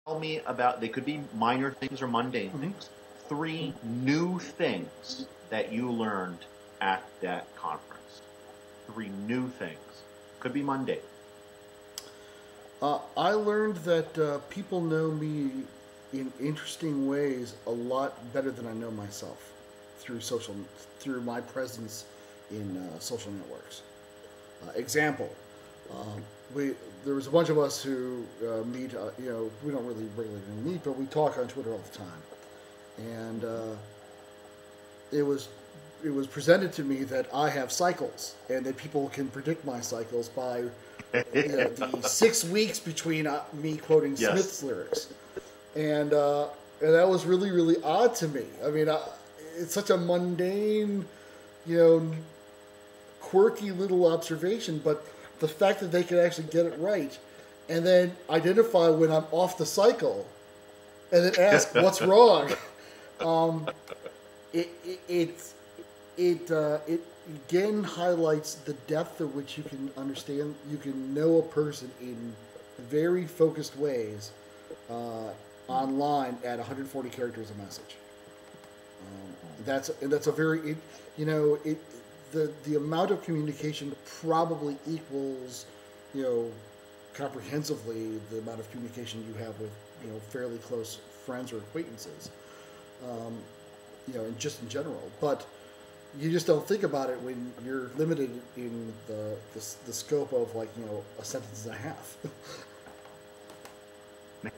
Tell me about, they could be minor things or mundane things. 3 new things that you learned at that conference. 3 new things. Could be mundane. I learned that people know me in interesting ways a lot better than I know myself through my presence in social networks. Example, there was a bunch of us who meet. We don't really regularly meet, but we talk on Twitter all the time, and it was presented to me that I have cycles and that people can predict my cycles by the 6 weeks between me quoting Smith's lyrics, and that was really, really odd to me. I mean, it's such a mundane, quirky little observation, but the fact that they could actually get it right and then identify when I'm off the cycle and then ask what's wrong, it again highlights the depth at which you can understand, you can know a person in very focused ways online at 140 characters a message. That's a very, the amount of communication probably equals, comprehensively the amount of communication you have with, fairly close friends or acquaintances, and just in general. But you just don't think about it when you're limited in the scope of a sentence and a half.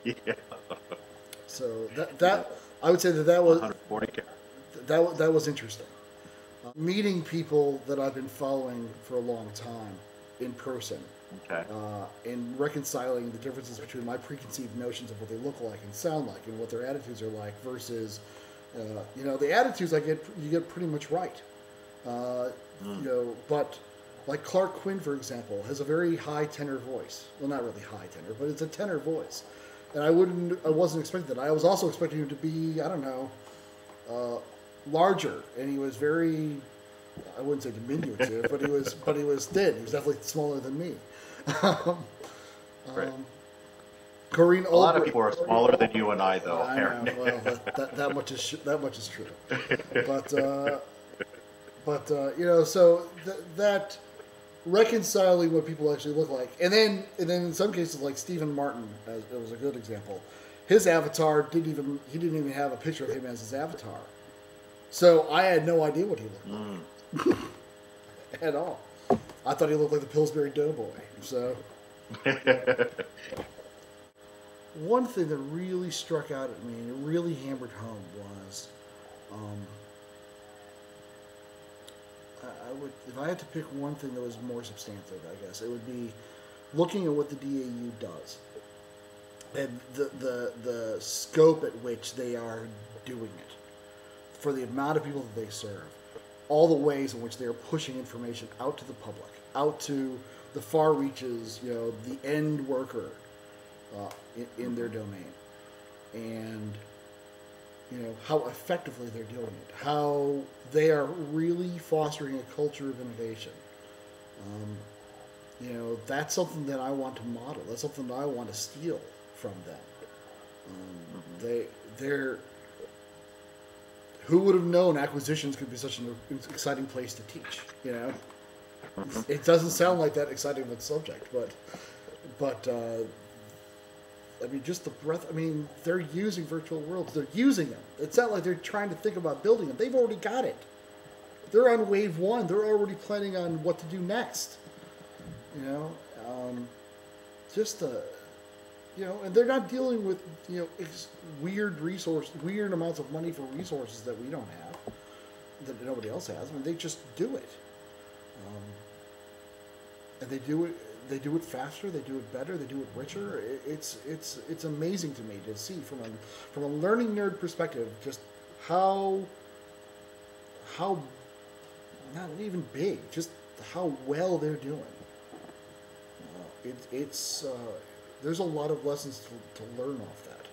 Yeah. So that I would say that was 140 characters. That was interesting. Meeting people that I've been following for a long time in person, Okay. and reconciling the differences between my preconceived notions of what they look like and sound like and what their attitudes are like versus, the attitudes you get pretty much right. But like Clark Quinn, for example, has a very high tenor voice. Well, not really high tenor, but it's a tenor voice. And I wasn't expecting that. I was also expecting him to be, I don't know, larger, and he was very, I wouldn't say diminutive, but he was thin. He was definitely smaller than me. Right. Corrine Ulbricht. A lot of people are smaller than you and I, though. I know. Well, that much is true. But so that reconciling what people actually look like, and then in some cases, like Stephen Martin, it was a good example. His avatar didn't even have a picture of him as his avatar. So I had no idea what he looked like at all. I thought he looked like the Pillsbury Doughboy. So one thing that really struck out at me and really hammered home was, if I had to pick one thing that was more substantive, I guess it would be looking at what the DAU does and the scope at which they are doing it. For the amount of people that they serve, all the ways in which they are pushing information out to the public, out to the far reaches, the end worker in their domain, and how effectively they're doing it, how they are really fostering a culture of innovation. That's something that I want to model. That's something that I want to steal from them. They're who would have known acquisitions could be such an exciting place to teach? It doesn't sound like that exciting of a subject, but I mean, just the breadth. I mean, they're using virtual worlds. They're using them. It's not like they're trying to think about building them. They've already got it. They're on wave one. They're already planning on what to do next. And they're not dealing with weird amounts of money for resources that we don't have, that nobody else has. I mean, they just do it, and they do it faster. They do it better. They do it richer. It's amazing to me to see from a learning nerd perspective just how not even big, just how well they're doing. There's a lot of lessons to learn off that.